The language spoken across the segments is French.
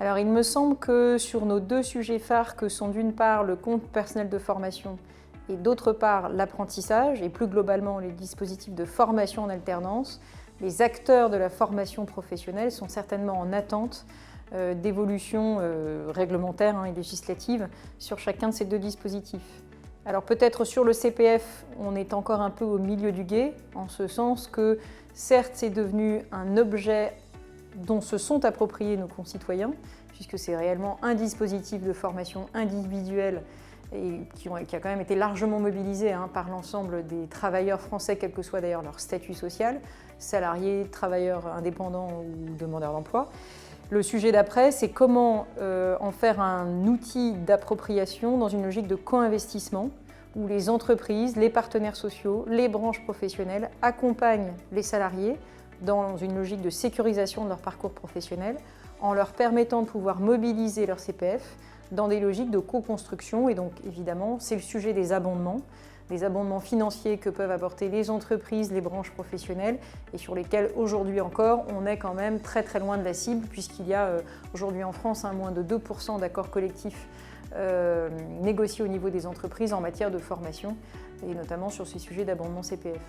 Alors il me semble que sur nos deux sujets phares que sont d'une part le compte personnel de formation et d'autre part l'apprentissage et plus globalement les dispositifs de formation en alternance, les acteurs de la formation professionnelle sont certainement en attente d'évolutions réglementaires et législatives sur chacun de ces deux dispositifs. Alors peut-être sur le CPF, on est encore un peu au milieu du gué, en ce sens que certes c'est devenu un objet dont se sont appropriés nos concitoyens, puisque c'est réellement un dispositif de formation individuelle et qui a quand même été largement mobilisé par l'ensemble des travailleurs français, quel que soit d'ailleurs leur statut social, salariés, travailleurs indépendants ou demandeurs d'emploi. Le sujet d'après, c'est comment en faire un outil d'appropriation dans une logique de co-investissement où les entreprises, les partenaires sociaux, les branches professionnelles accompagnent les salariés dans une logique de sécurisation de leur parcours professionnel en leur permettant de pouvoir mobiliser leur CPF dans des logiques de co-construction. Et donc évidemment, c'est le sujet des abondements financiers que peuvent apporter les entreprises, les branches professionnelles et sur lesquels aujourd'hui encore on est quand même très très loin de la cible puisqu'il y a aujourd'hui en France moins de 2% d'accords collectifs négociés au niveau des entreprises en matière de formation et notamment sur ces sujets d'abondement CPF.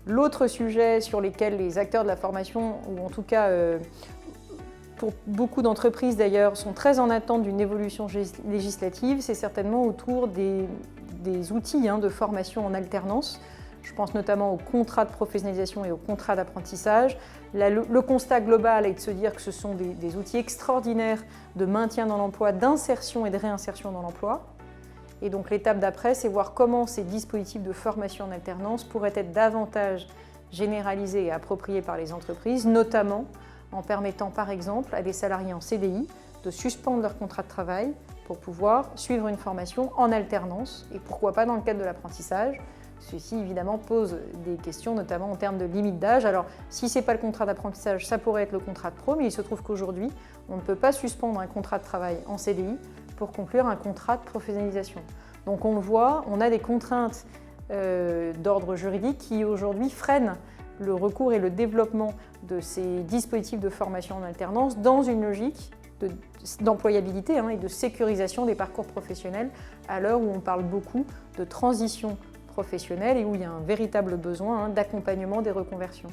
L'autre sujet sur lesquels les acteurs de la formation, ou en tout cas pour beaucoup d'entreprises d'ailleurs, sont très en attente d'une évolution législative, c'est certainement autour des outils de formation en alternance. Je pense notamment aux contrats de professionnalisation et aux contrats d'apprentissage. Le constat global est de se dire que ce sont des outils extraordinaires de maintien dans l'emploi, d'insertion et de réinsertion dans l'emploi. Et donc l'étape d'après, c'est voir comment ces dispositifs de formation en alternance pourraient être davantage généralisés et appropriés par les entreprises, notamment en permettant par exemple à des salariés en CDI de suspendre leur contrat de travail pour pouvoir suivre une formation en alternance et pourquoi pas dans le cadre de l'apprentissage. Ceci évidemment pose des questions notamment en termes de limite d'âge. Alors si ce n'est pas le contrat d'apprentissage, ça pourrait être le contrat de pro, mais il se trouve qu'aujourd'hui on ne peut pas suspendre un contrat de travail en CDI pour conclure un contrat de professionnalisation. Donc on le voit, on a des contraintes d'ordre juridique qui aujourd'hui freinent le recours et le développement de ces dispositifs de formation en alternance dans une logique d'employabilité et de sécurisation des parcours professionnels à l'heure où on parle beaucoup de transition professionnelle et où il y a un véritable besoin d'accompagnement des reconversions.